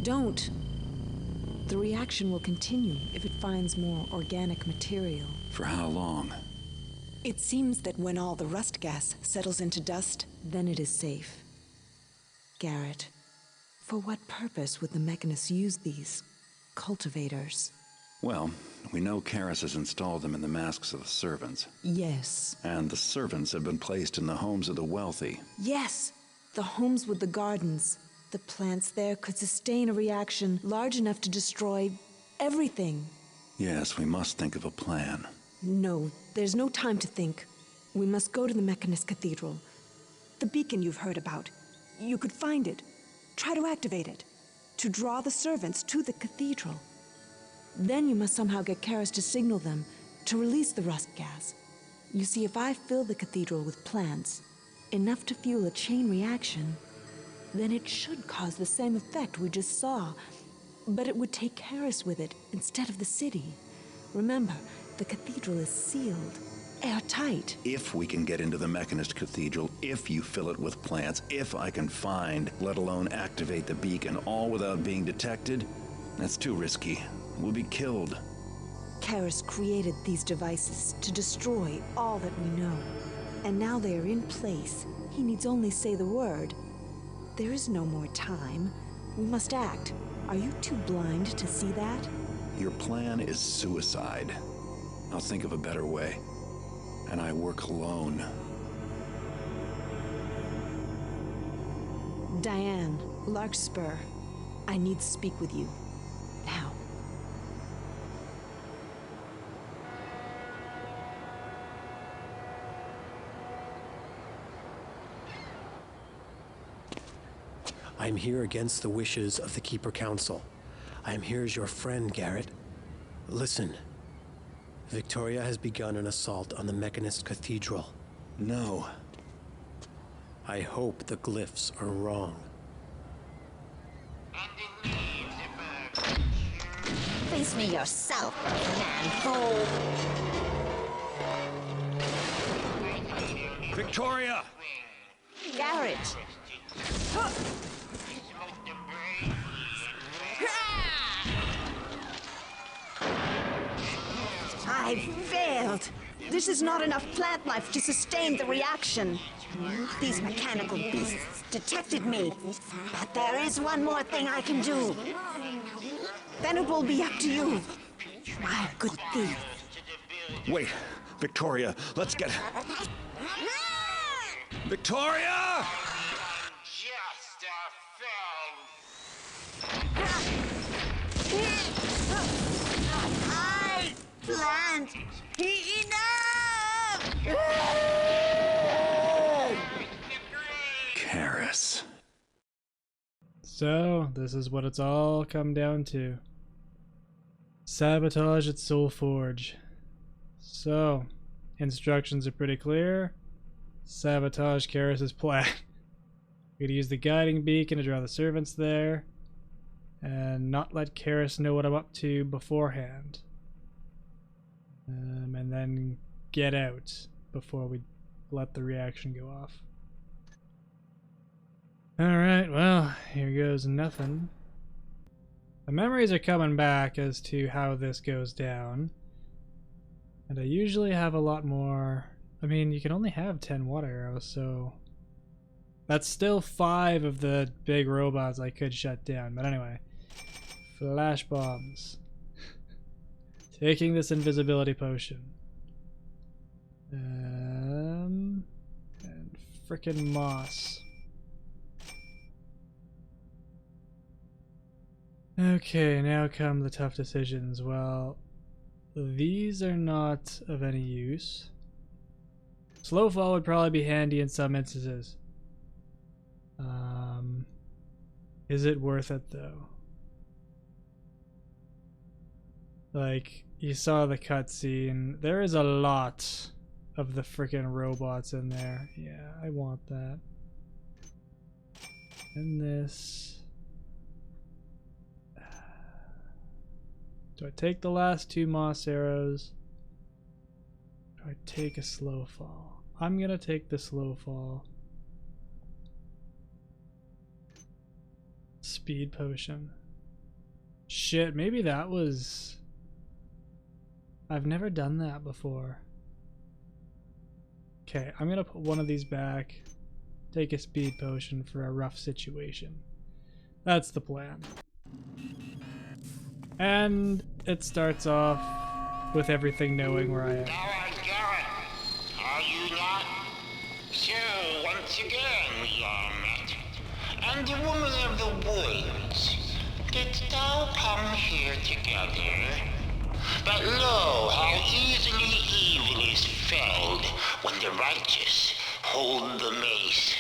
Don't. The reaction will continue if it finds more organic material. For how long? It seems that when all the rust gas settles into dust, then it is safe. Garrett, for what purpose would the mechanists use these cultivators? Well, we know Karis has installed them in the masks of the servants. Yes. And the servants have been placed in the homes of the wealthy. Yes! The homes with the gardens. The plants there could sustain a reaction large enough to destroy everything. Yes, we must think of a plan. No, there's no time to think. We must go to the Mechanist Cathedral. The beacon you've heard about. You could find it. Try to activate it. To draw the servants to the cathedral. Then you must somehow get Karis to signal them to release the rust gas. You see, if I fill the cathedral with plants, enough to fuel a chain reaction, then it should cause the same effect we just saw. But it would take Karis with it instead of the city. Remember, the cathedral is sealed, airtight. If we can get into the Mechanist Cathedral, if you fill it with plants, if I can find, let alone activate the beacon, all without being detected, that's too risky. We'll be killed. Karis created these devices to destroy all that we know. And now they are in place. He needs only say the word. There is no more time. We must act. Are you too blind to see that? Your plan is suicide. I'll think of a better way. And I work alone. Diane, Larkspur, I need to speak with you. Now. I am here against the wishes of the Keeper Council. I am here as your friend, Garrett. Listen. Victoria has begun an assault on the Mechanist Cathedral. No. I hope the glyphs are wrong. Face me yourself, man. Victoria! Garrett! I failed. This is not enough plant life to sustain the reaction. These mechanical beasts detected me. But there is one more thing I can do. Then it will be up to you, my good thief. Wait, Victoria, let's get... Victoria! Just a I plant enough! Karis. So, this is what it's all come down to. Sabotage at Soulforge. So, instructions are pretty clear. Sabotage Karis' plan. We're gonna use the guiding beacon to draw the servants there. And not let Karis know what I'm up to beforehand. And then get out before we let the reaction go off. Alright, well, here goes nothing. The memories are coming back as to how this goes down. And I usually have a lot more... I mean, you can only have 10 water arrows, so... That's still 5 of the big robots I could shut down. But anyway. Flash bombs. Taking this invisibility potion. And frickin' moss. Okay, now come the tough decisions. Well, these are not of any use. Slow fall would probably be handy in some instances. Is it worth it though? Like, you saw the cutscene. There is a lot of the frickin' robots in there. Yeah, I want that. And this. Do I take the last 2 moss arrows? Do I take a slow fall? I'm gonna take the slow fall. Speed potion. shit, maybe that was... I've never done that before. Okay, I'm gonna put one of these back. Take a speed potion for a rough situation. That's the plan. And it starts off with everything knowing where I am. Garrett, are you not? So, once again we are met. And the woman of the woods, didst thou come here together? But lo, how easily evil is felled when the righteous hold the mace.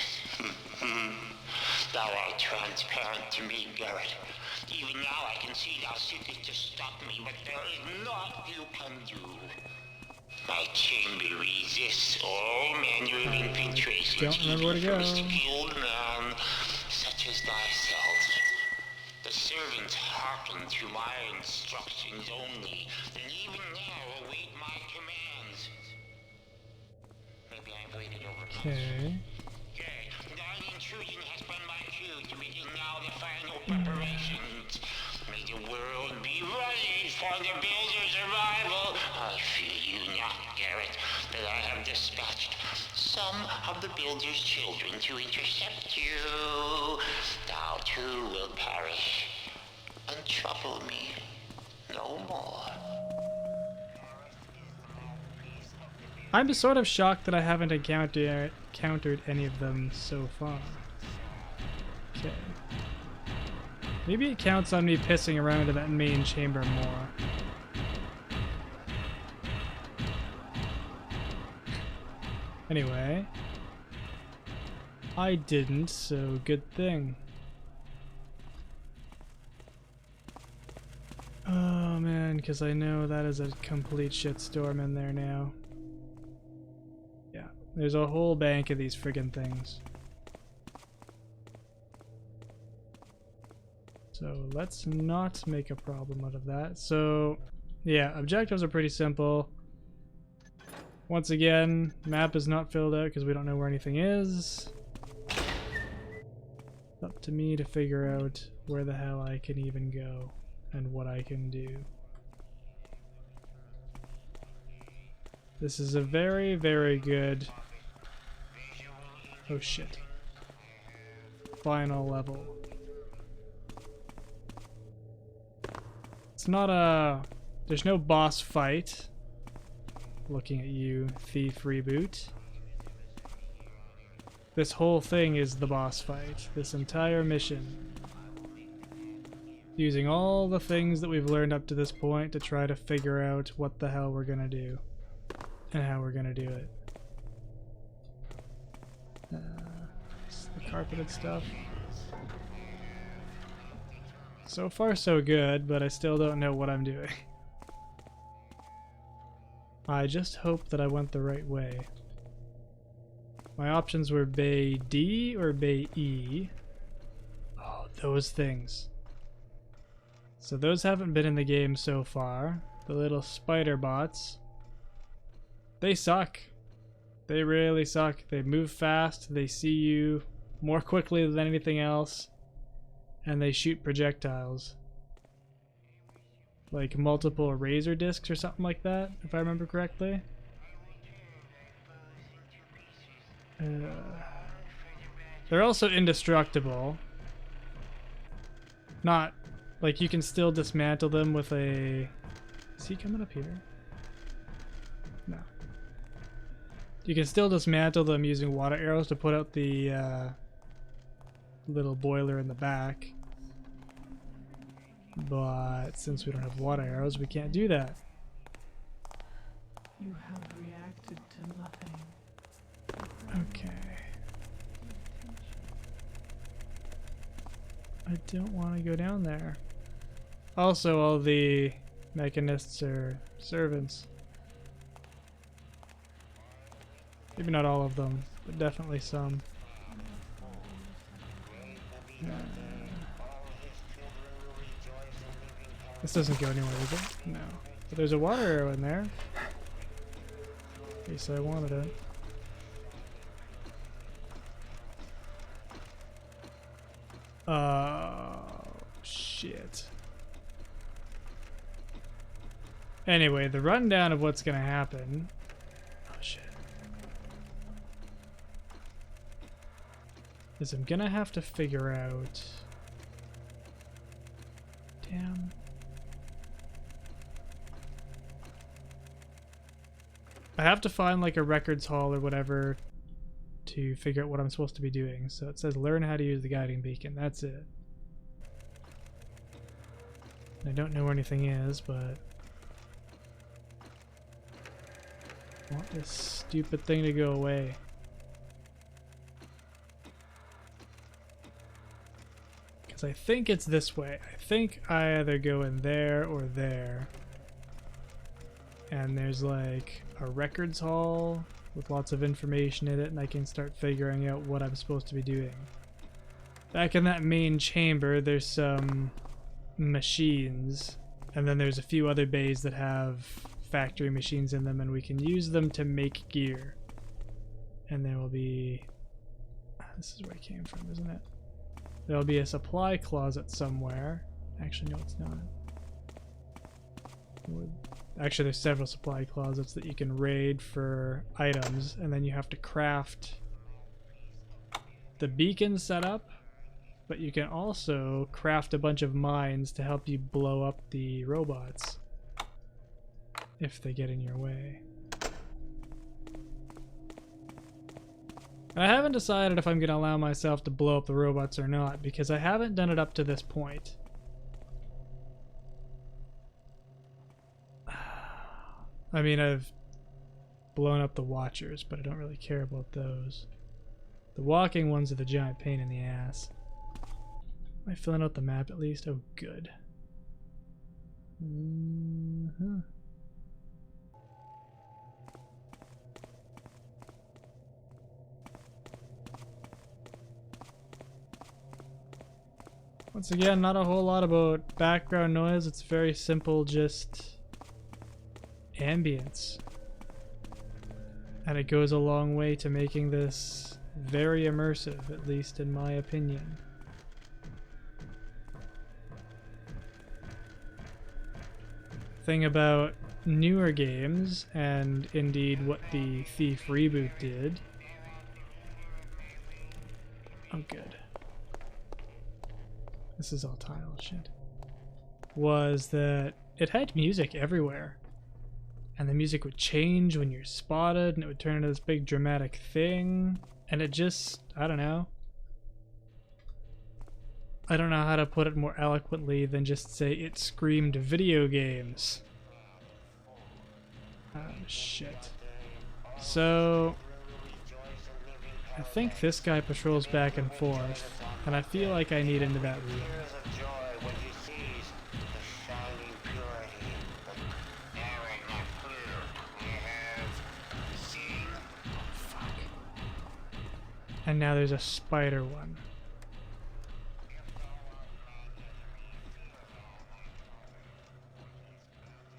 Thou art transparent to me, Garrett. Even now I can see thou seekest to stop me, but there is naught you can do. My chamber resists all manner of infiltration, Don't remember where to go. from a skilled man such as thyself. The servants hearken to my instructions only, and even now await my commands. Maybe I've waited over much. Okay. Okay, thine intrusion has been my cue to begin now the final preparations. May the world be ready for the builder's arrival. I fear you not, Garrett, that I have dispatched some of the builder's children to intercept you. Thou too will perish, and trouble me no more. I'm sort of shocked that I haven't encountered any of them so far. Okay. Maybe it counts on me pissing around in that main chamber more. Anyway. I didn't, so good thing. Oh man, because I know that is a complete shitstorm in there now. Yeah, there's a whole bank of these friggin' things. So let's not make a problem out of that. So yeah, objectives are pretty simple. Once again, map is not filled out because we don't know where anything is. It's up to me to figure out where the hell I can even go and what I can do. This is a very, very good... Oh shit. Final level. It's not a... There's no boss fight. Looking at you, Thief Reboot. This whole thing is the boss fight. This entire mission. Using all the things that we've learned up to this point to try to figure out what the hell we're gonna do. And how we're gonna do it. It's the carpeted stuff. So far so good, but I still don't know what I'm doing. I just hope that I went the right way. My options were Bay D or Bay E. Oh, those things. So those haven't been in the game so far. The little spider bots. They suck. They really suck. They move fast. They see you more quickly than anything else. And they shoot projectiles. Like multiple razor discs or something like that, if I remember correctly. They're also indestructible. Not like you can still dismantle them with a... Is he coming up here? No. You can still dismantle them using water arrows to put out the little boiler in the back. But since we don't have water arrows, we can't do that. You have reacted to nothing. Okay. I don't want to go down there. Also, all the mechanists are servants. Maybe not all of them, but definitely some. This doesn't go anywhere, does it? No. But there's a water arrow in there. In case I wanted it. Oh, shit. Anyway, the rundown of what's gonna happen. Oh shit. Is I'm gonna have to figure out. Damn. I have to find like a records hall or whatever to figure out what I'm supposed to be doing. So it says learn how to use the guiding beacon. That's it. I don't know where anything is, but I want this stupid thing to go away. Because I think it's this way. I think I either go in there or there. And there's like a records hall with lots of information in it, and I can start figuring out what I'm supposed to be doing. Back in that main chamber, there's some machines, and then there's a few other bays that have factory machines in them, and we can use them to make gear. And there will be... This is where it came from, isn't it? There'll be a supply closet somewhere. Actually, no, it's not. Actually, there's several supply closets that you can raid for items, and then you have to craft the beacon setup, but you can also craft a bunch of mines to help you blow up the robots if they get in your way. I haven't decided if I'm going to allow myself to blow up the robots or not, because I haven't done it up to this point. I mean, I've blown up the Watchers, but I don't really care about those. The walking ones are the giant pain in the ass. Am I filling out the map at least? Oh, good. Once again, not a whole lot about background noise. It's very simple, just ambience. And it goes a long way to making this very immersive, at least in my opinion. Thing about newer games, and indeed what the Thief reboot did. Oh, good. This is all tile shit. Was that it had music everywhere. And the music would change when you're spotted, and it would turn into this big dramatic thing. And it just, I don't know. I don't know how to put it more eloquently than just say it screamed video games. Oh, shit. So, I think this guy patrols back and forth, and I feel like I need into that room. And now there's a spider one.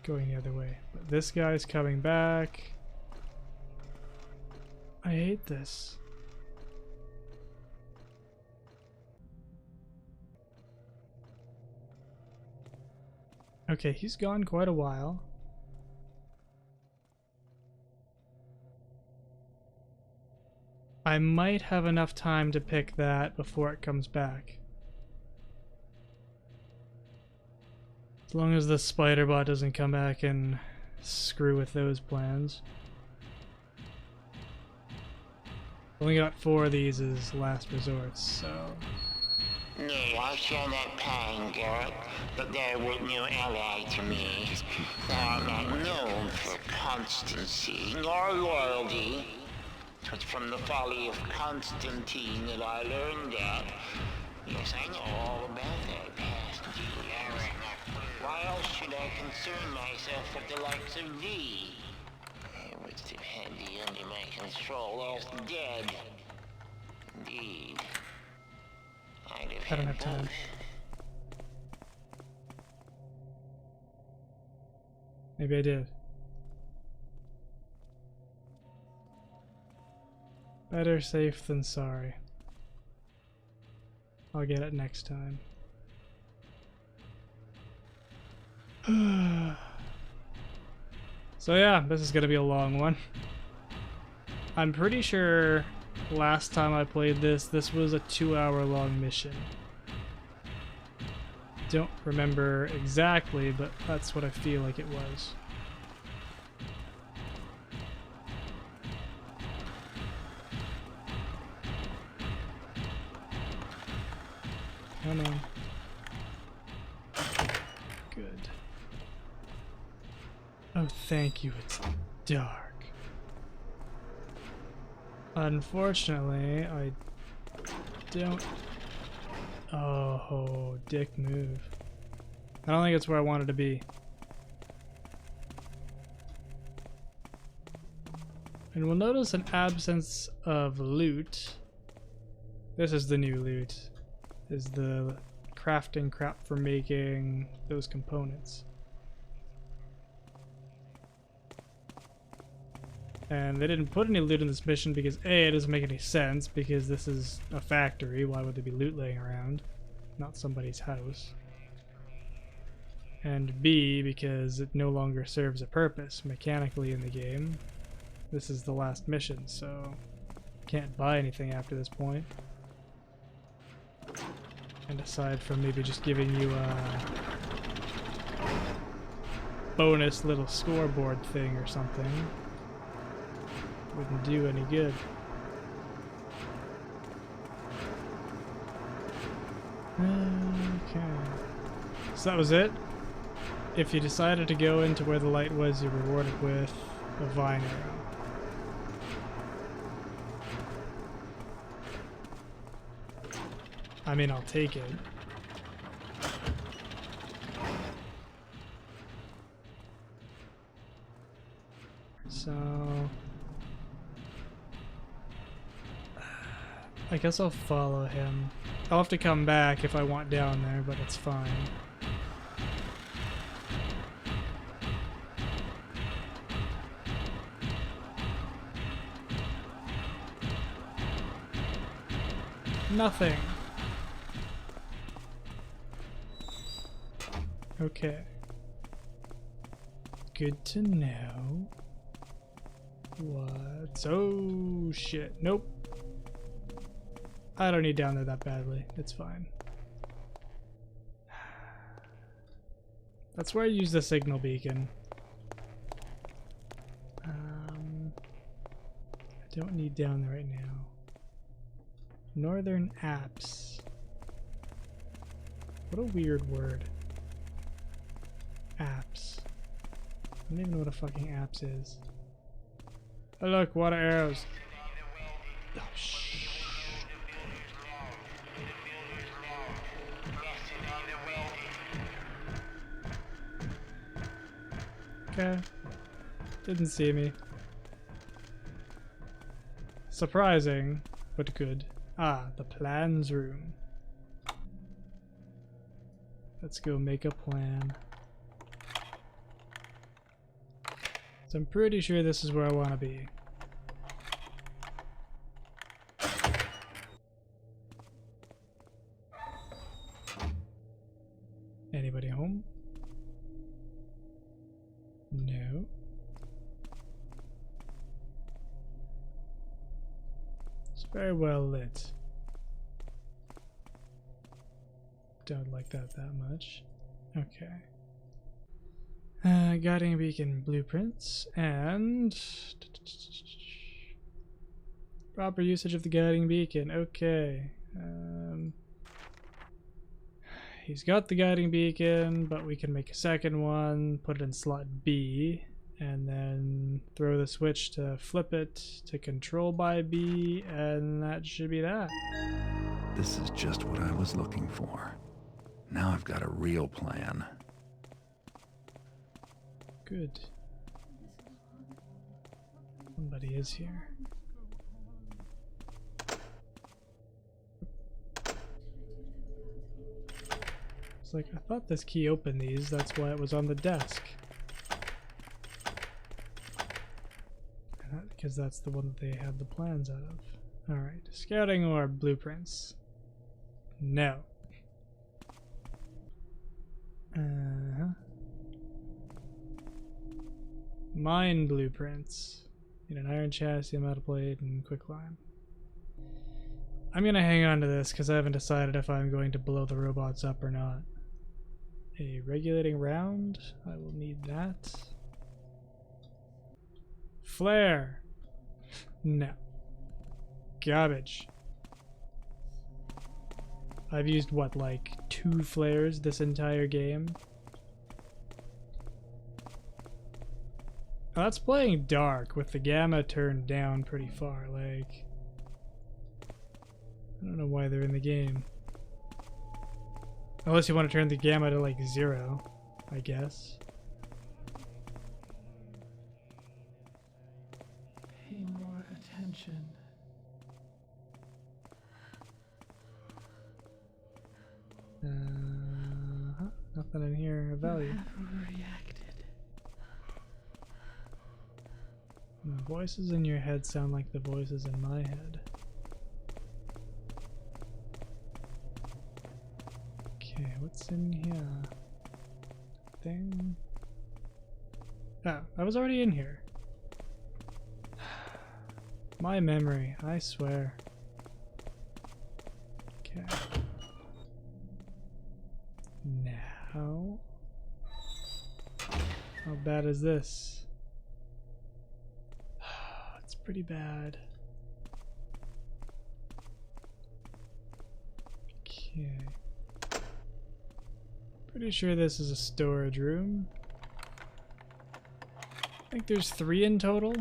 Going the other way. But this guy's coming back. I hate this. Okay, he's gone quite a while. I might have enough time to pick that before it comes back. As long as the spider bot doesn't come back and screw with those plans. Only got 4 of these as last resorts, so... No, I shall not pine, Garrett, but thou wert no ally to me. Thou art not known for constancy nor loyalty. 'Twas from the folly of Constantine that I learned that. Yes, I know all about that past deed. Why else should I concern myself with the likes of thee? I would have had thee under my control, else dead. Indeed. I don't have time. Maybe I did. Better safe than sorry. I'll get it next time. So yeah, this is gonna be a long one. I'm pretty sure last time I played this was a 2-hour long mission. Don't remember exactly, but that's what I feel like it was. Come on. Good. Oh, thank you, it's dark. Unfortunately, I don't... Oh, dick move. I don't think it's where I wanted to be. And we'll notice an absence of loot. This is the new loot. Is the crafting crap for making those components. And they didn't put any loot in this mission because A, it doesn't make any sense because this is a factory. Why would there be loot laying around? Not somebody's house. And B, because it no longer serves a purpose mechanically in the game. This is the last mission, so can't buy anything after this point. And aside from maybe just giving you a bonus little scoreboard thing or something, wouldn't do any good. Okay. So that was it. If you decided to go into where the light was, you're rewarded with a vine arrow. I mean, I'll take it. So... I guess I'll follow him. I'll have to come back if I want down there, but it's fine. Nothing. Okay. Good to know. What? Oh shit. Nope. I don't need down there that badly. It's fine. That's where I use the signal beacon. I don't need down there right now. Northern apps. What a weird word. Apps. I don't even know what a fucking apps is. Oh look, water arrows. Oh shit. Okay. Didn't see me. Surprising, but good. Ah, the plans room. Let's go make a plan. So I'm pretty sure this is where I want to be. Anybody home? No. It's very well lit. Don't like that much. Okay. Guiding beacon blueprints and proper usage of the guiding beacon. Okay. He's got the guiding beacon, but we can make a second one, put it in slot B, and then throw the switch to flip it to control by B, and that should be that. This is just what I was looking for. Now I've got a real plan. Good. Somebody is here. It's like, I thought this key opened these, that's why it was on the desk. Because that's the one that they had the plans out of. Alright, scouting or blueprints? No. Mine blueprints. Need an iron chassis, a metal plate, and quicklime. I'm gonna hang on to this because I haven't decided if I'm going to blow the robots up or not. A regulating round. I will need that. Flare. No. Garbage. I've used what, like 2 flares this entire game? Oh, that's playing dark with the gamma turned down pretty far. Like, I don't know why they're in the game. Unless you want to turn the gamma to like 0, I guess. Pay more attention. Nothing in here of value. You have overreacted. The voices in your head sound like the voices in my head. Okay, what's in here? Thing. Oh, I was already in here. My memory, I swear. Okay. Now. How bad is this? It's pretty bad. Okay. Pretty sure this is a storage room. I think there's 3 in total.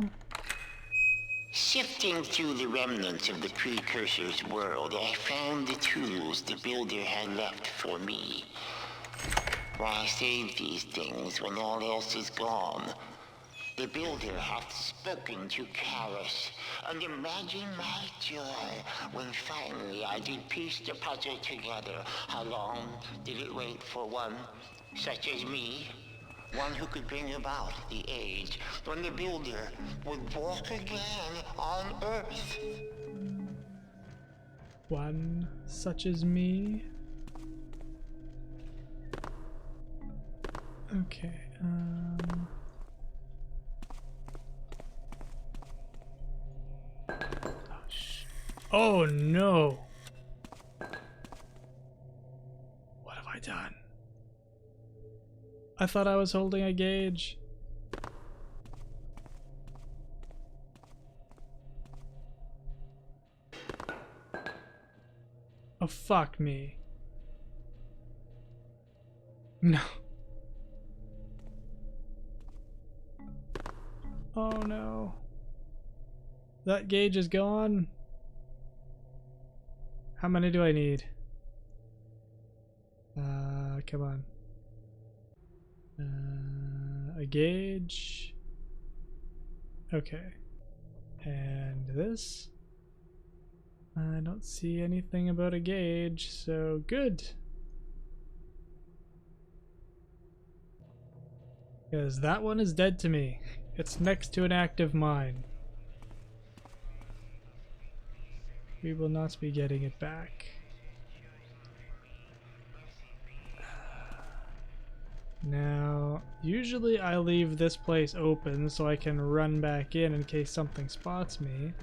Sifting through the remnants of the precursor's world, I found the tools the builder had left for me. Why save these things when all else is gone? The builder hath spoken to Karis, and imagine my joy when finally I did piece the puzzle together. How long did it wait for one such as me? One who could bring about the age when the builder would walk again on Earth. One such as me? Okay, oh no! What have I done? I thought I was holding a gauge. Oh, fuck me. No. Oh no. That gauge is gone. How many do I need? Come on. A gauge. Okay. And this? I don't see anything about a gauge, so good. Because that one is dead to me. It's next to an active mine. We will not be getting it back. Now, usually I leave this place open so I can run back in case something spots me.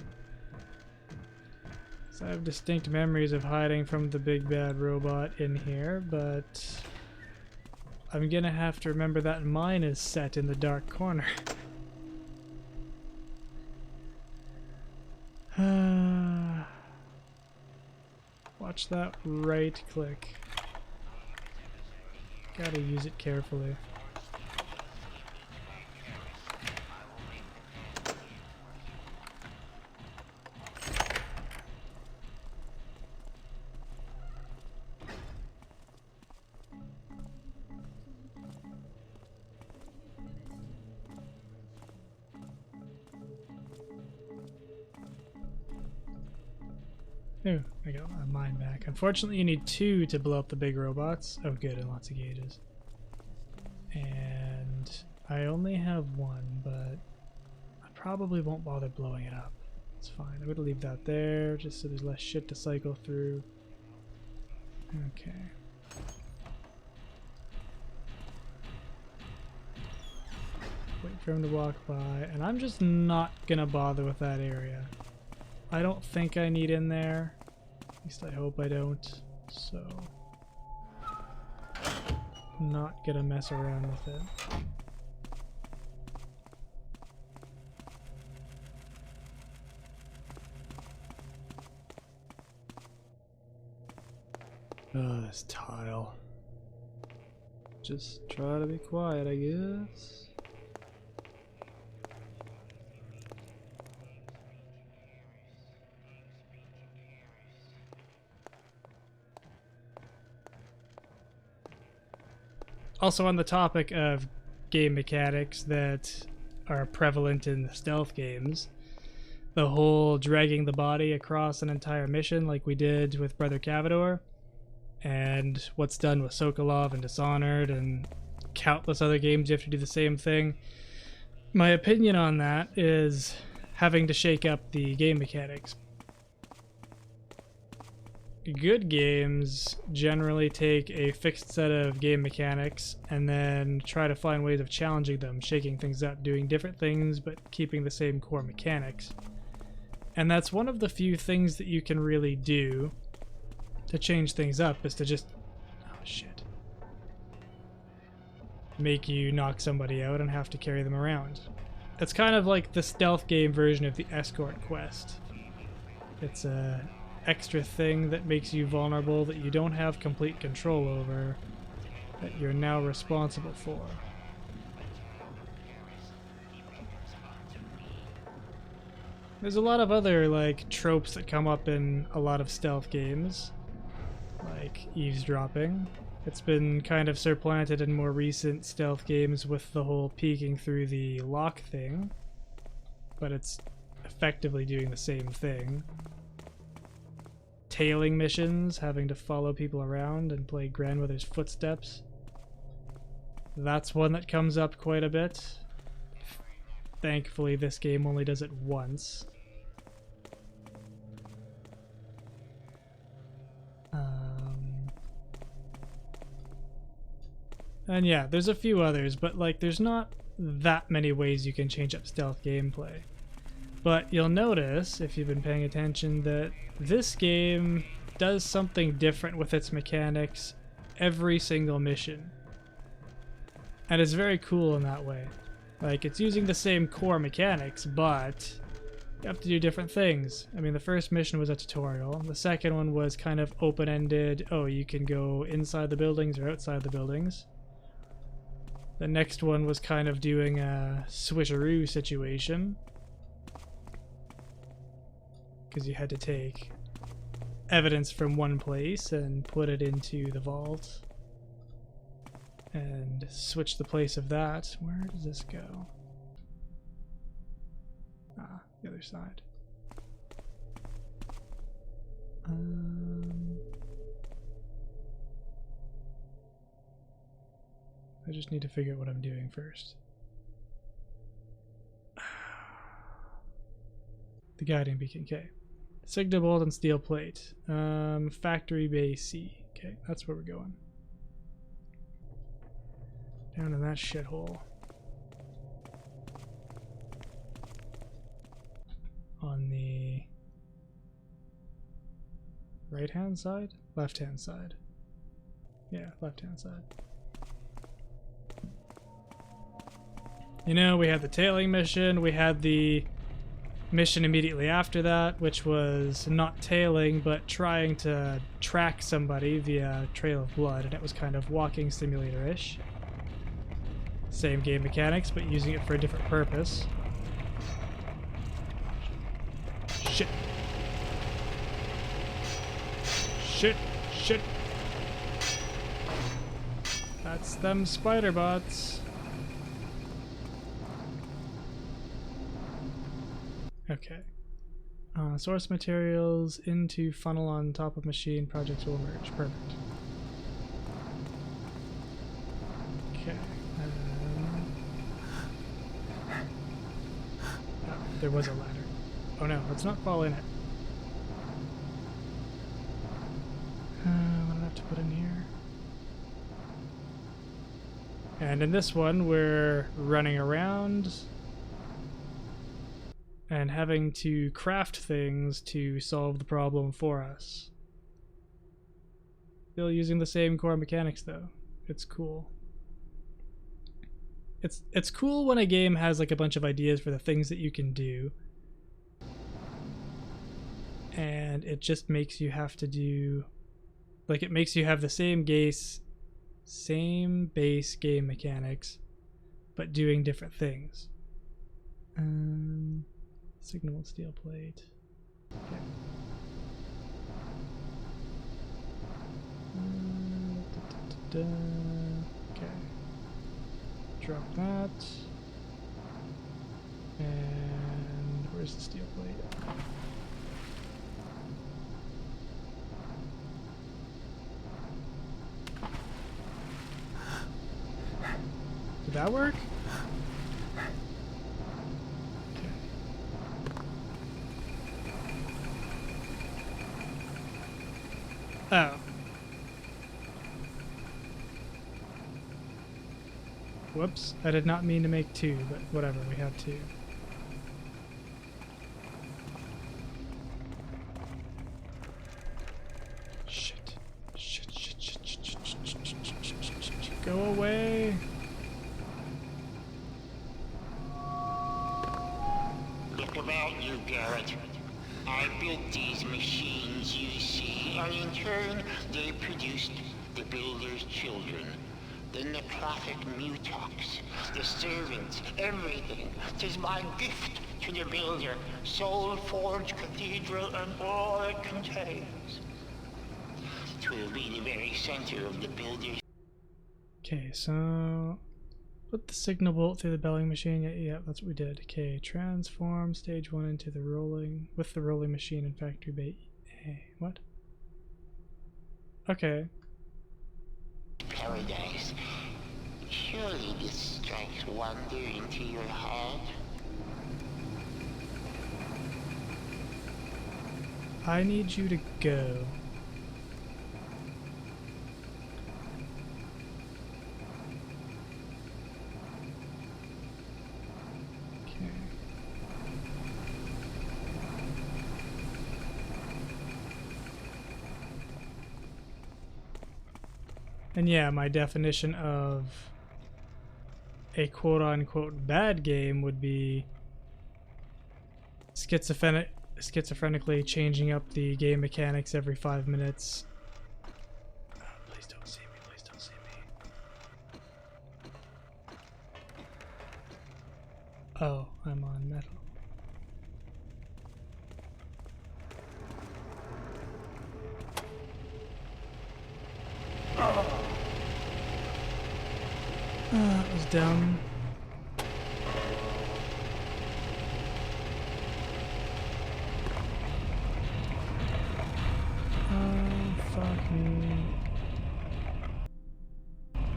So I have distinct memories of hiding from the big bad robot in here, but I'm gonna have to remember that mine is set in the dark corner. Watch that right click. Gotta use it carefully. Oh, I got my mine back. Unfortunately, you need 2 to blow up the big robots. Oh, good, and lots of gauges. And I only have 1, but I probably won't bother blowing it up. It's fine. I'm gonna leave that there just so there's less shit to cycle through. Okay. Wait for for him to walk by, and I'm just not gonna bother with that area. I don't think I need in there. At least I hope I don't. So, not gonna mess around with it. Oh, this tile. Just try to be quiet, I guess. Also, on the topic of game mechanics that are prevalent in the stealth games, the whole dragging the body across an entire mission like we did with Brother Cavador, and what's done with Sokolov and Dishonored and countless other games, you have to do the same thing. My opinion on that is having to shake up the game mechanics. Good games generally take a fixed set of game mechanics and then try to find ways of challenging them, shaking things up, doing different things but keeping the same core mechanics. And that's one of the few things that you can really do to change things up, is to just, oh shit, make you knock somebody out and have to carry them around. It's kind of like the stealth game version of the escort quest. It's a extra thing that makes you vulnerable, that you don't have complete control over, that you're now responsible for. There's a lot of other like tropes that come up in a lot of stealth games, like eavesdropping. It's been kind of supplanted in more recent stealth games with the whole peeking through the lock thing, but it's effectively doing the same thing. Tailing missions, having to follow people around and play grandmother's footsteps. That's one that comes up quite a bit. Thankfully, this game only does it once. And yeah, there's a few others, but like there's not that many ways you can change up stealth gameplay. But you'll notice, if you've been paying attention, that this game does something different with its mechanics every single mission. And it's very cool in that way. Like, it's using the same core mechanics, but you have to do different things. I mean, the first mission was a tutorial. The second one was kind of open-ended. Oh, you can go inside the buildings or outside the buildings. The next one was kind of doing a switcheroo situation, because you had to take evidence from one place and put it into the vault and switch the place of that. Where does this go? Ah, the other side. I just need to figure out what I'm doing first. The guiding beacon, okay. Signal bolt and steel plate. Factory Bay C. Okay, that's where we're going. Down in that shithole. On the right-hand side? Left-hand side. Yeah, left-hand side. You know, we had the tailing mission, we had the mission immediately after that, which was not tailing, but trying to track somebody via trail of blood, and it was kind of walking simulator-ish. Same game mechanics, but using it for a different purpose. Shit. Shit. Shit. That's them spider bots. Okay. Source materials into funnel on top of machine. Projects will emerge. Perfect. Okay. Oh, there was a ladder. Oh no, let's not fall in it. What do I have to put in here? And in this one, we're running around and having to craft things to solve the problem for us. Still using the same core mechanics though. It's cool. It's cool when a game has like a bunch of ideas for the things that you can do. And it just makes you have to do, like, it makes you have the same base game mechanics, but doing different things. Signal steel plate. Okay. Okay. Drop that. And where's the steel plate? Did that work? Okay. Oh. Whoops, I did not mean to make two, but whatever, we have two. Shit. Go away. Look about you, Garrett. I built these machines you see, and in turn, they produced the builder's children. The necrotic mutox, the servants, everything. 'Tis my gift to the builder, Soulforge Cathedral and all it contains. 'Twill be the very center of the builder's. Okay, so put the signal bolt through the belling machine. Yeah, that's what we did. Okay, transform stage 1 into the rolling with the rolling machine and factory bay. Hey, what? Okay. Paradise. Surely this strikes wonder into your heart. I need you to go. Okay. And yeah, my definition of a quote-unquote bad game would be schizophrenically changing up the game mechanics every 5 minutes. Oh, please don't see me, please don't see me. Oh, I'm on metal. That was dumb. Oh, fuck me.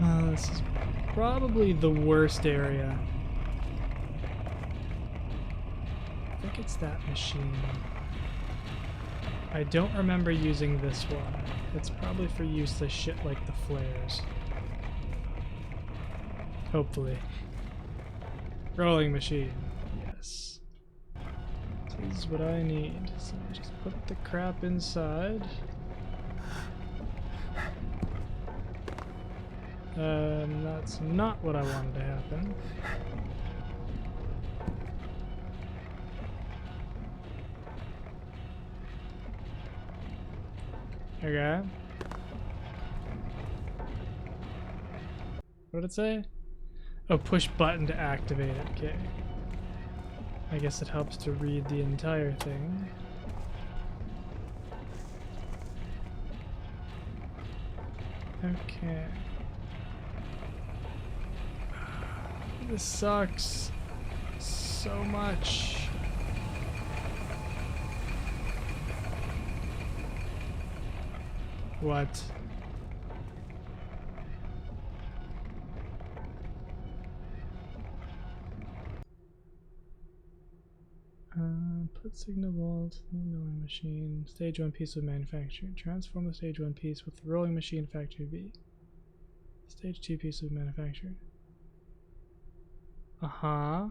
Oh, this is probably the worst area. I think it's that machine. I don't remember using this one. It's probably for useless shit like the flares. Hopefully. Rolling machine. Yes. This is what I need. So just put the crap inside. That's not what I wanted to happen. Okay. What did it say? Oh, push button to activate it. Okay. I guess it helps to read the entire thing. Okay. This sucks so much. What? Put signal bolt in the milling machine. Stage 1 piece of manufactured. Transform the stage 1 piece with the rolling machine factory B. Stage 2 piece of manufactured. Uh-huh.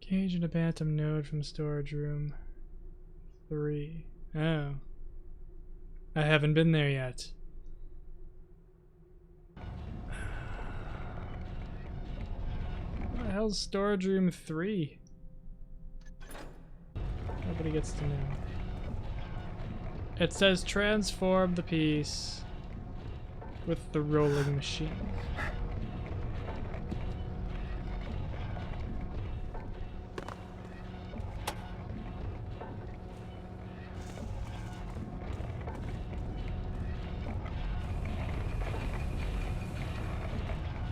Cage and a bantam node from storage room 3. Oh. I haven't been there yet. What the hell's storage room 3? Nobody gets to know. It says transform the piece with the rolling machine.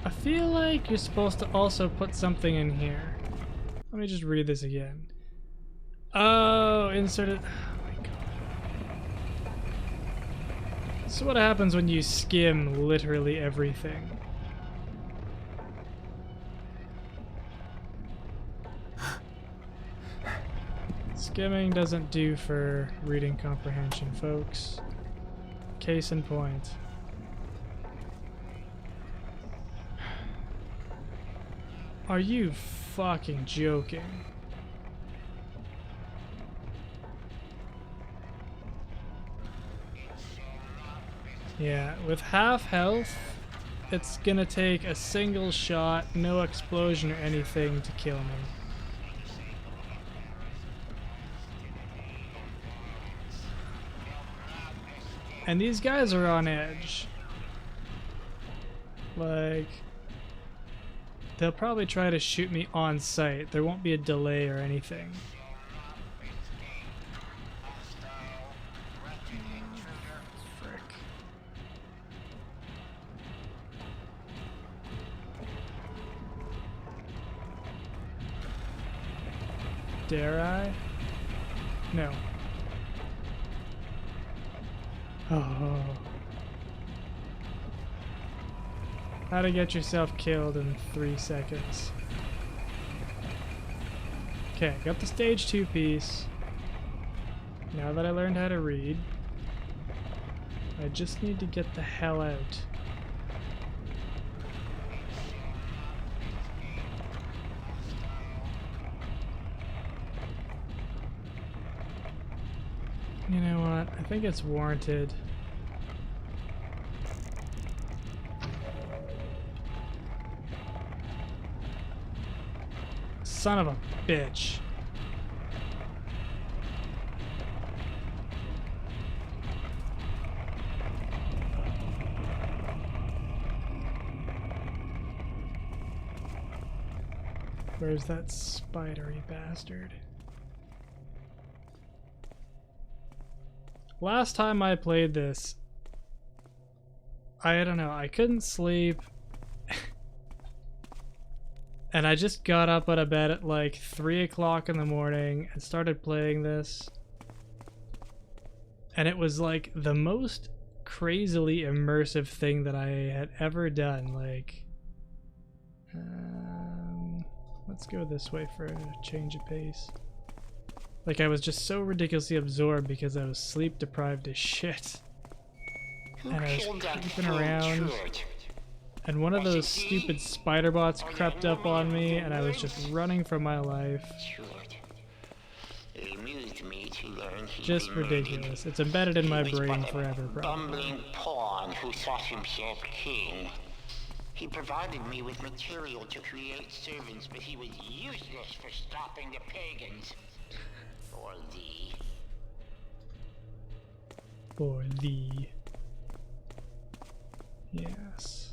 I feel like you're supposed to also put something in here. Let me just read this again. Oh, insert it. Oh my god. This is what happens when you skim literally everything. Skimming doesn't do for reading comprehension, folks. Case in point. Are you fucking joking? Yeah, with half health, it's gonna take a single shot, no explosion or anything to kill me. And these guys are on edge. Like, they'll probably try to shoot me on sight. There won't be a delay or anything. Frick. Dare I? No. Oh. How to get yourself killed in 3 seconds. Okay, got the stage 2 piece. Now that I learned how to read, I just need to get the hell out. You know what? I think it's warranted. Son of a bitch. Where's that spidery bastard? Last time I played this, I don't know, I couldn't sleep. And I just got up out of bed at like 3 o'clock in the morning and started playing this. And it was like the most crazily immersive thing that I had ever done. Like, let's go this way for a change of pace. Like, I was just so ridiculously absorbed because I was sleep deprived as shit. And I was creeping around. And one of those stupid spider bots crept up on me, and I was just running for my life. Just ridiculous. It's embedded in my brain forever, probably. Bumbling pawn who thought himself king. He provided me with material to create servants, but he was useless for stopping the pagans. For thee. For thee. Yes.